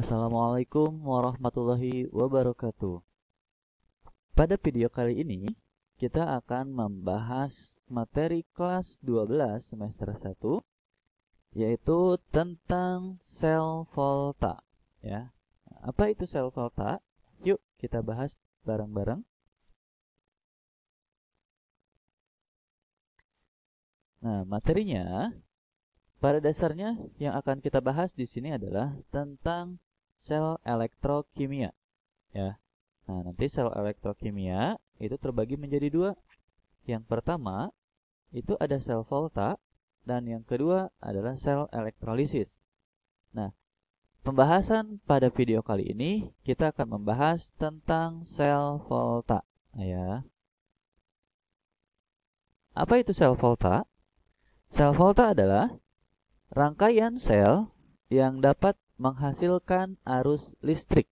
Assalamualaikum warahmatullahi wabarakatuh. Pada video kali ini, kita akan membahas materi kelas 12 semester 1, yaitu tentang sel volta. Ya. Apa itu sel volta? Yuk kita bahas bareng-bareng. Nah, materinya pada dasarnya yang akan kita bahas di sini adalah tentang sel elektrokimia. Ya. Nah, nanti sel elektrokimia itu terbagi menjadi dua. Yang pertama, itu ada sel volta, dan yang kedua adalah sel elektrolisis. Nah, pembahasan pada video kali ini, kita akan membahas tentang sel volta. Ya. Apa itu sel volta? Sel volta adalah rangkaian sel yang dapat menghasilkan arus listrik.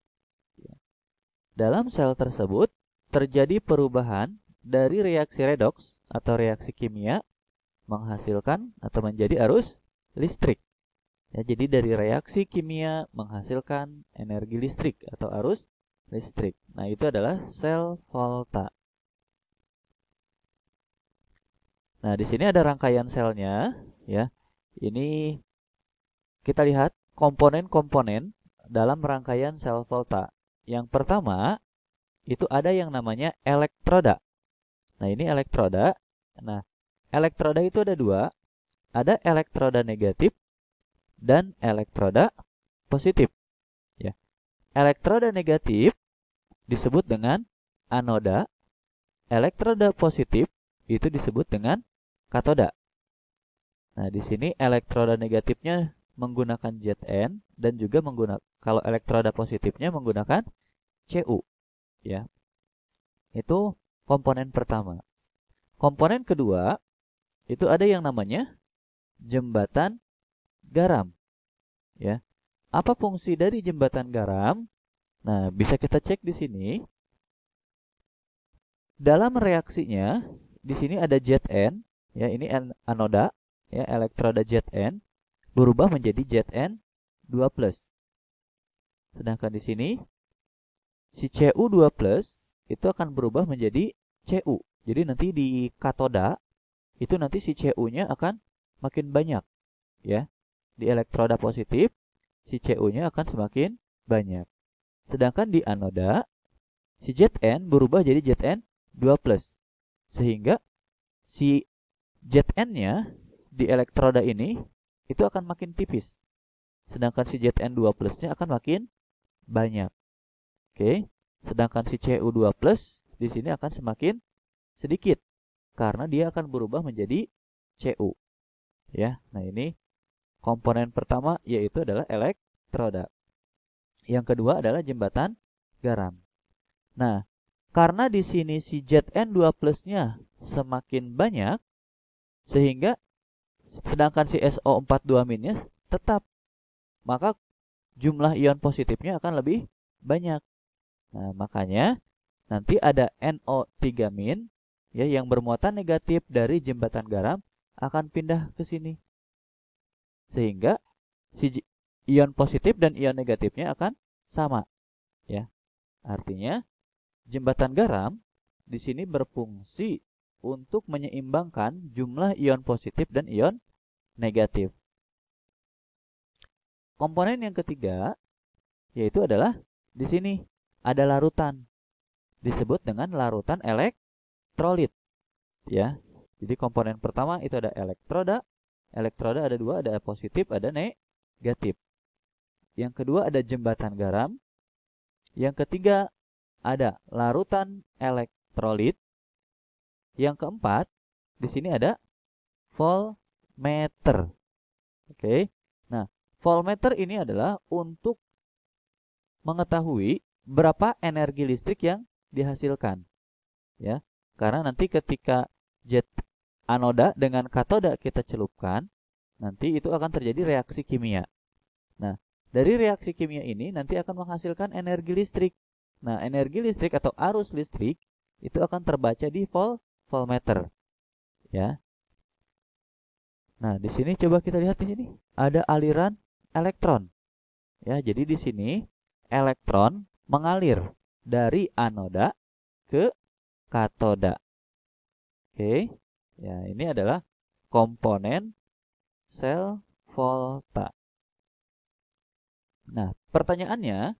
Dalam sel tersebut terjadi perubahan dari reaksi redoks atau reaksi kimia menghasilkan atau menjadi arus listrik. Ya, jadi dari reaksi kimia menghasilkan energi listrik atau arus listrik. Nah, itu adalah sel volta. Nah, di sini ada rangkaian selnya, ya. Ini kita lihat komponen-komponen dalam rangkaian sel volta. Yang pertama, itu ada yang namanya elektroda. Nah, ini elektroda. Nah, elektroda itu ada dua. Ada elektroda negatif dan elektroda positif. Ya. Elektroda negatif disebut dengan anoda. Elektroda positif itu disebut dengan katoda. Nah, di sini elektroda negatifnya menggunakan Zn dan juga kalau elektroda positifnya menggunakan Cu, ya. Itu komponen pertama. Komponen kedua itu ada yang namanya jembatan garam, ya. Apa fungsi dari jembatan garam? Nah, bisa kita cek di sini. Dalam reaksinya di sini ada Zn, ya, ini anoda, ya, elektroda Zn berubah menjadi Zn2+. Sedangkan di sini si Cu2+ itu akan berubah menjadi Cu. Jadi nanti di katoda itu nanti si Cu-nya akan makin banyak, ya. Di elektroda positif si Cu-nya akan semakin banyak. Sedangkan di anoda si Zn berubah jadi Zn2+. Sehingga si Zn-nya di elektroda ini itu akan makin tipis. Sedangkan si Zn2+-nya akan makin banyak. Oke. Sedangkan si Cu2+ di sini akan semakin sedikit karena dia akan berubah menjadi Cu. Ya. Nah, ini komponen pertama yaitu adalah elektroda. Yang kedua adalah jembatan garam. Nah, karena di sini si Zn2+-nya semakin banyak sehingga sedangkan si SO42-nya tetap, maka jumlah ion positifnya akan lebih banyak. Nah, makanya nanti ada NO3- ya, yang bermuatan negatif dari jembatan garam akan pindah ke sini. Sehingga si ion positif dan ion negatifnya akan sama, ya. Artinya jembatan garam di sini berfungsi untuk menyeimbangkan jumlah ion positif dan ion negatif. Komponen yang ketiga yaitu adalah di sini ada larutan. Disebut dengan larutan elektrolit, ya. Jadi komponen pertama itu ada elektroda. Elektroda ada dua, ada positif, ada negatif. Yang kedua ada jembatan garam. Yang ketiga ada larutan elektrolit. Yang keempat di sini ada voltmeter. Oke. Nah, voltmeter ini adalah untuk mengetahui berapa energi listrik yang dihasilkan, ya. Karena nanti ketika jet anoda dengan katoda kita celupkan, nanti itu akan terjadi reaksi kimia. Nah, dari reaksi kimia ini nanti akan menghasilkan energi listrik. Nah, energi listrik atau arus listrik itu akan terbaca di voltmeter, ya. Nah, di sini coba kita lihat di sini ada aliran elektron. Ya, jadi di sini elektron mengalir dari anoda ke katoda. Oke. Ya, ini adalah komponen sel volta. Nah, pertanyaannya,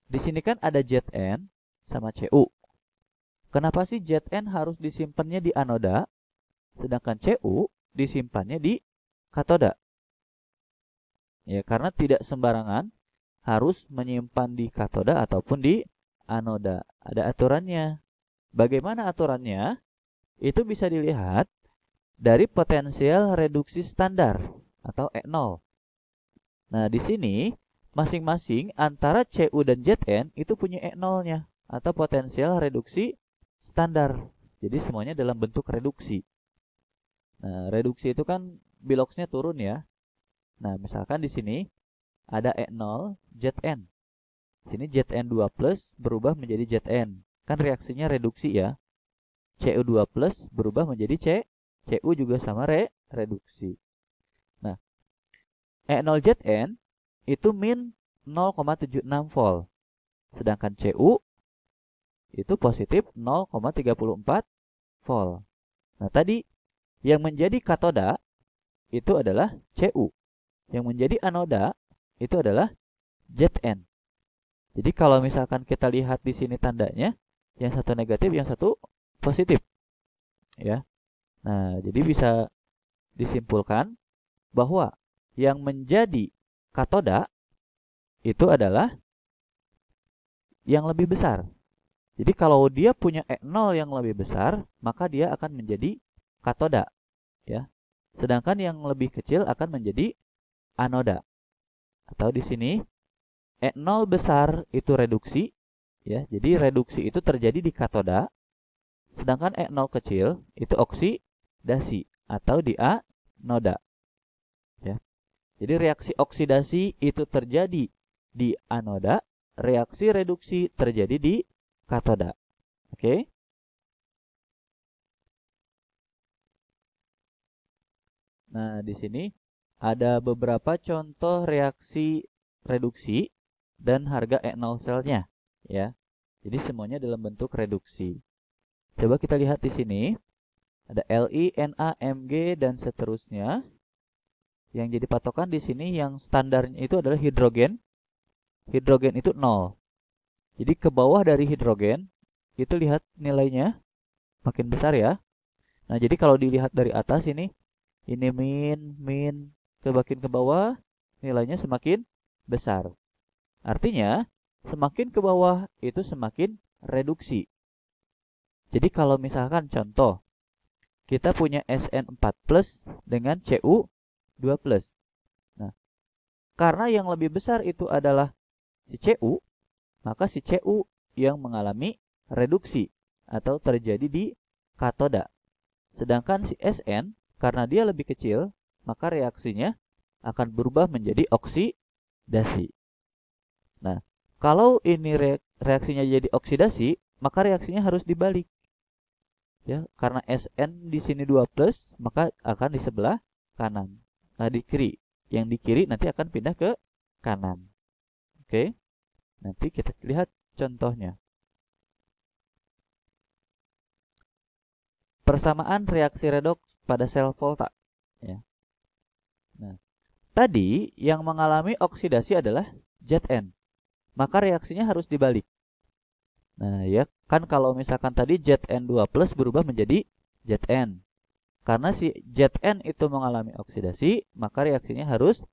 di sini kan ada Zn sama Cu. Kenapa sih Zn harus disimpannya di anoda, sedangkan Cu disimpannya di katoda? Ya, karena tidak sembarangan harus menyimpan di katoda ataupun di anoda. Ada aturannya. Bagaimana aturannya? Itu bisa dilihat dari potensial reduksi standar atau E0. Nah, di sini masing-masing antara Cu dan Zn itu punya E0-nya atau potensial reduksi standar. Jadi semuanya dalam bentuk reduksi. Nah, reduksi itu kan biloxnya turun ya. Nah, misalkan di sini ada E0 Zn. Sini Zn2 plus berubah menjadi Zn. Kan reaksinya reduksi ya. Cu2 plus berubah menjadi Cu juga sama reduksi. Nah, E0 Zn itu min 0,76 volt. Sedangkan Cu itu positif 0,34 volt. Nah, tadi yang menjadi katoda itu adalah Cu. Yang menjadi anoda itu adalah Zn. Jadi kalau misalkan kita lihat di sini tandanya, yang satu negatif, yang satu positif. Ya. Nah, jadi bisa disimpulkan bahwa yang menjadi katoda itu adalah yang lebih besar. Jadi kalau dia punya E0 yang lebih besar, maka dia akan menjadi katoda, ya. Sedangkan yang lebih kecil akan menjadi anoda. Atau di sini E0 besar itu reduksi, ya. Jadi reduksi itu terjadi di katoda, sedangkan E0 kecil itu oksidasi atau di anoda, ya. Jadi reaksi oksidasi itu terjadi di anoda, reaksi reduksi terjadi di katoda. Oke. Nah, di sini ada beberapa contoh reaksi reduksi dan harga E0 selnya, ya. Jadi semuanya dalam bentuk reduksi. Coba kita lihat di sini. Ada Li, Na, Mg dan seterusnya. Yang jadi patokan di sini yang standarnya itu adalah hidrogen. Hidrogen itu 0. Jadi ke bawah dari hidrogen itu lihat nilainya makin besar ya. Nah, jadi kalau dilihat dari atas ini min semakin ke bawah nilainya semakin besar. Artinya semakin ke bawah itu semakin reduksi. Jadi kalau misalkan contoh kita punya Sn4 plus dengan Cu2 plus. Nah, karena yang lebih besar itu adalah si Cu, maka si Cu yang mengalami reduksi atau terjadi di katoda. Sedangkan si Sn karena dia lebih kecil, maka reaksinya akan berubah menjadi oksidasi. Nah, kalau ini reaksinya jadi oksidasi, maka reaksinya harus dibalik. Ya, karena Sn di sini 2 plus, maka akan di sebelah kanan. Nah, di kiri. Yang di kiri nanti akan pindah ke kanan. Oke. Nanti kita lihat contohnya. Persamaan reaksi redoks pada sel volta. Ya. Nah, tadi yang mengalami oksidasi adalah Zn. Maka reaksinya harus dibalik. Nah, ya kan kalau misalkan tadi Zn2 plus berubah menjadi Zn. Karena si Zn itu mengalami oksidasi, maka reaksinya harus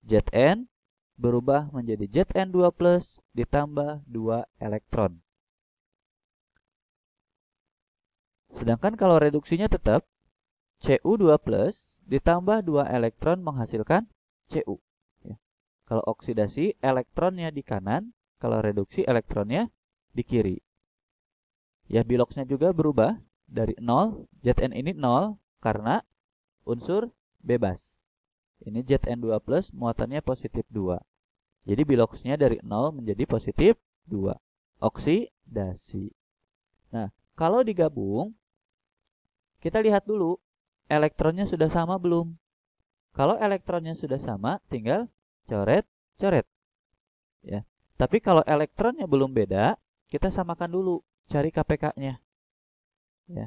Zn berubah menjadi Zn2 plus ditambah 2 elektron. Sedangkan kalau reduksinya tetap Cu2 plus ditambah 2 elektron menghasilkan Cu. Ya. Kalau oksidasi elektronnya di kanan, kalau reduksi elektronnya di kiri. Ya, biloxnya juga berubah dari 0. Zn ini 0 karena unsur bebas. Ini Zn2 plus muatannya positif 2. Jadi biloxnya dari 0 menjadi positif 2. Oksidasi. Nah, kalau digabung, kita lihat dulu elektronnya sudah sama belum. Kalau elektronnya sudah sama, tinggal coret-coret. ya. Tapi kalau elektronnya belum beda, kita samakan dulu, cari KPK-nya. Ya.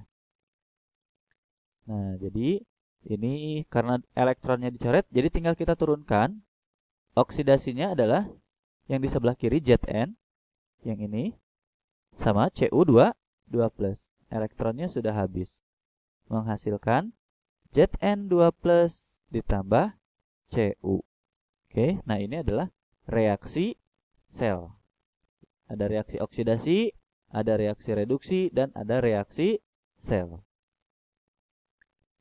Nah, jadi ini karena elektronnya dicoret, jadi tinggal kita turunkan. Oksidasinya adalah yang di sebelah kiri Zn, yang ini, sama Cu2, 2+. Elektronnya sudah habis. Menghasilkan Zn2+ ditambah Cu. Oke, nah ini adalah reaksi sel. Ada reaksi oksidasi, ada reaksi reduksi, dan ada reaksi sel.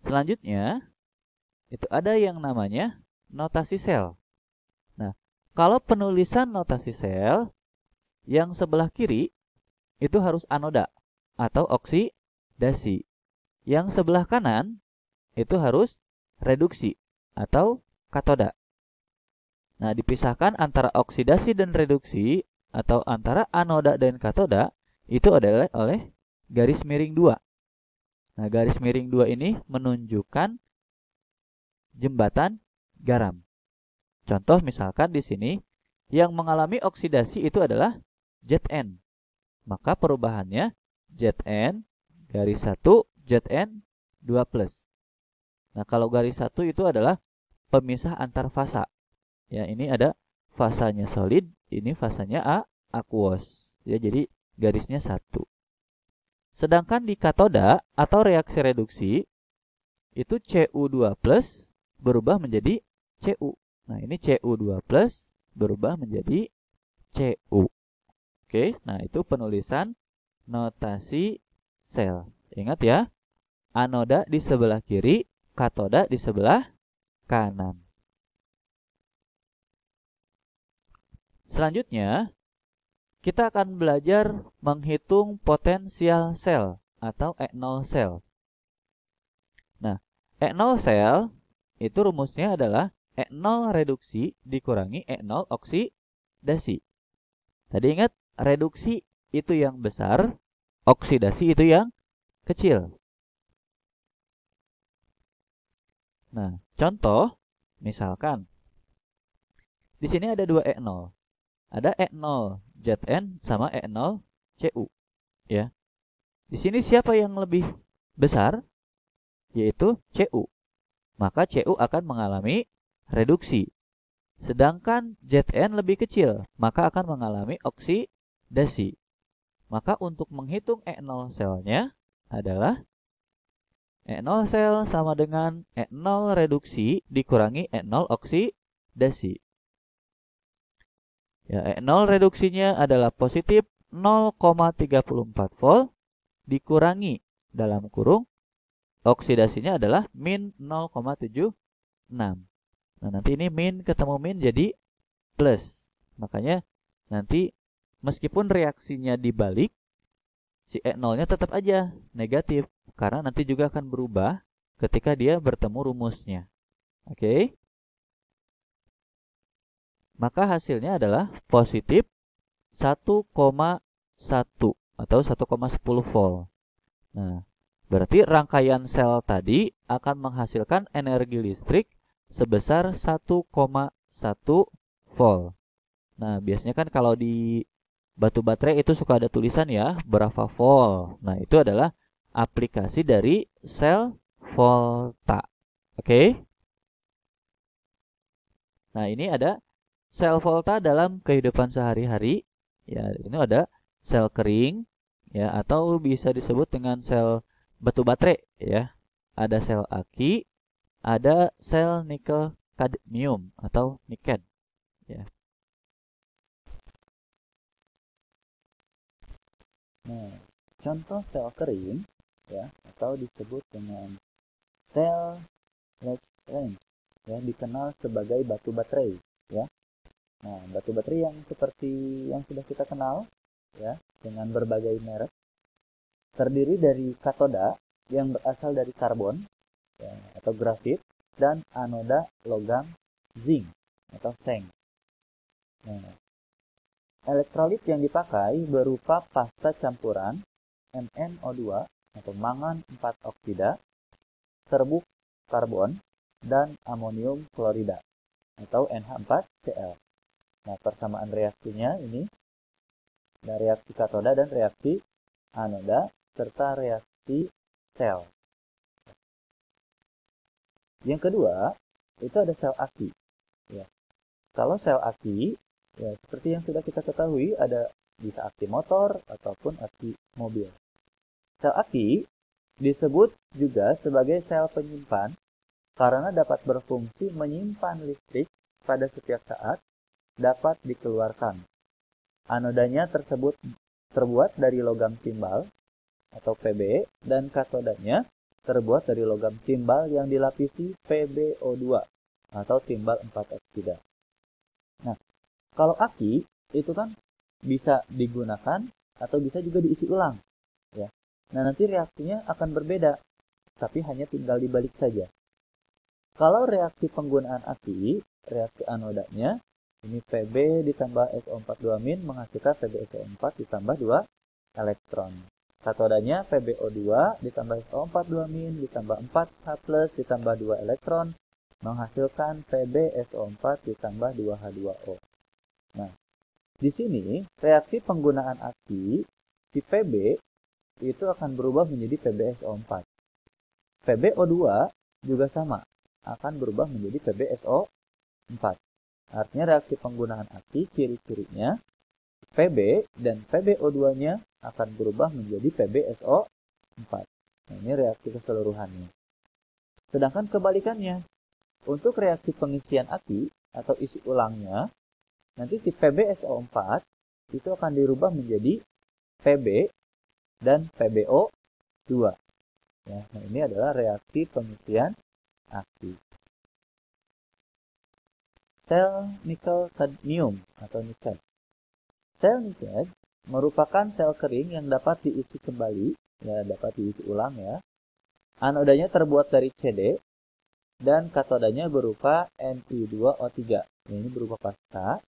Selanjutnya, itu ada yang namanya notasi sel. Nah, kalau penulisan notasi sel, yang sebelah kiri itu harus anoda atau oksidasi. Yang sebelah kanan itu harus reduksi atau katoda. Nah, dipisahkan antara oksidasi dan reduksi atau antara anoda dan katoda itu adalah oleh garis miring 2. Nah, garis miring 2 ini menunjukkan jembatan garam. Contoh misalkan di sini yang mengalami oksidasi itu adalah Zn. Maka perubahannya Zn garis 1 Zn 2+. Nah, kalau garis 1 itu adalah pemisah antar fasa. Ya, ini ada fasanya solid, ini fasanya aqueous. Ya, jadi garisnya 1. Sedangkan di katoda atau reaksi reduksi itu Cu2+ berubah menjadi Cu. Nah, ini Cu2+ berubah menjadi Cu. Oke, nah itu penulisan notasi sel. Ingat ya, anoda di sebelah kiri, katoda di sebelah kanan. Selanjutnya, kita akan belajar menghitung potensial sel atau E0 sel. Nah, E0 sel itu rumusnya adalah E0 reduksi dikurangi E0 oksidasi. Tadi ingat, reduksi itu yang besar, oksidasi itu yang kecil. Nah, contoh, misalkan, di sini ada 2 E0. Ada E0 Zn sama E0 Cu. Ya. Di sini siapa yang lebih besar? Yaitu Cu. Maka Cu akan mengalami reduksi. Sedangkan Zn lebih kecil, maka akan mengalami oksidasi. Maka untuk menghitung E0 selnya adalah E0 sel sama dengan E0 reduksi dikurangi E0 oksidasi. Ya, E0 reduksinya adalah positif 0,34 volt dikurangi dalam kurung oksidasinya adalah min 0,76. Nah, nanti ini min ketemu min jadi plus. Makanya nanti meskipun reaksinya dibalik, si E0-nya tetap aja negatif. Karena nanti juga akan berubah ketika dia bertemu rumusnya. Oke. Maka hasilnya adalah positif 1,1 atau 1,10 volt. Nah, berarti rangkaian sel tadi akan menghasilkan energi listrik sebesar 1,1 volt. Nah, biasanya kan kalau di batu baterai itu suka ada tulisan ya, berapa volt. Nah, itu adalah aplikasi dari sel volta. Oke? Nah, ini ada sel volta dalam kehidupan sehari-hari. Ya, ini ada sel kering ya atau bisa disebut dengan sel batu baterai ya. Ada sel aki, ada sel nikel kadmium atau niken ya. Nah, contoh sel kering ya atau disebut dengan sel Lagrange ya, dikenal sebagai batu baterai ya. Nah, batu baterai yang seperti yang sudah kita kenal ya, dengan berbagai merek, terdiri dari katoda yang berasal dari karbon ya, atau grafit, dan anoda logam zinc atau seng. Nah, elektrolit yang dipakai berupa pasta campuran MnO2 atau mangan 4 oksida, serbuk karbon, dan amonium klorida atau NH4Cl. Nah, persamaan reaksinya ini ada reaksi katoda dan reaksi anoda serta reaksi sel. Yang kedua, itu ada sel aki. Ya. Kalau sel aki, ya seperti yang sudah kita ketahui, ada bisa aki motor ataupun aki mobil. Sel aki disebut juga sebagai sel penyimpan karena dapat berfungsi menyimpan listrik pada setiap saat dapat dikeluarkan. Anodanya terbuat dari logam timbal atau Pb dan katodanya terbuat dari logam timbal yang dilapisi PbO2 atau timbal 4 oksida. Nah, kalau aki itu kan bisa digunakan atau bisa juga diisi ulang, ya. Nah, nanti reaksinya akan berbeda, tapi hanya tinggal dibalik saja. Kalau reaksi penggunaan aki, reaksi anodanya ini Pb ditambah SO42- menghasilkan PbSO4 ditambah 2 elektron. Katodanya PbO2 ditambah SO42- ditambah 4H+ ditambah 2 elektron menghasilkan PbSO4 ditambah 2H2O. Nah, di sini reaksi penggunaan aki di Pb itu akan berubah menjadi PbSO4. PbO2 juga sama, akan berubah menjadi PbSO4. Artinya reaksi penggunaan aki ciri-cirinya Pb dan PbO2-nya akan berubah menjadi PbSO4. Nah, ini reaksi keseluruhannya. Sedangkan kebalikannya, untuk reaksi pengisian aki atau isi ulangnya, nanti si PbSO4 itu akan dirubah menjadi Pb dan PbO2. Ya, nah ini adalah reaksi pengisian aki. Sel nikel kadmium atau nikel. Sel nikel merupakan sel kering yang dapat diisi kembali, ya dapat diisi ulang ya. Anodanya terbuat dari CD dan katodanya berupa Ni2O3. Ini berupa pasta.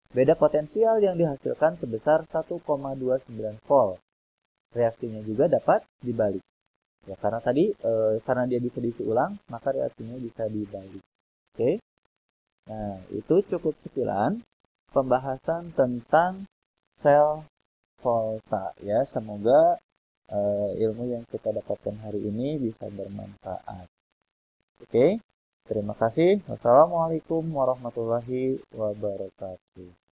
Beda potensial yang dihasilkan sebesar 1,29 volt. Reaksinya juga dapat dibalik. Ya karena tadi karena dia bisa diisi ulang, maka reaksinya bisa dibalik. Oke. Nah, itu cukup sekilan pembahasan tentang sel volta ya. Semoga ilmu yang kita dapatkan hari ini bisa bermanfaat. Oke, terima kasih. Wassalamualaikum warahmatullahi wabarakatuh.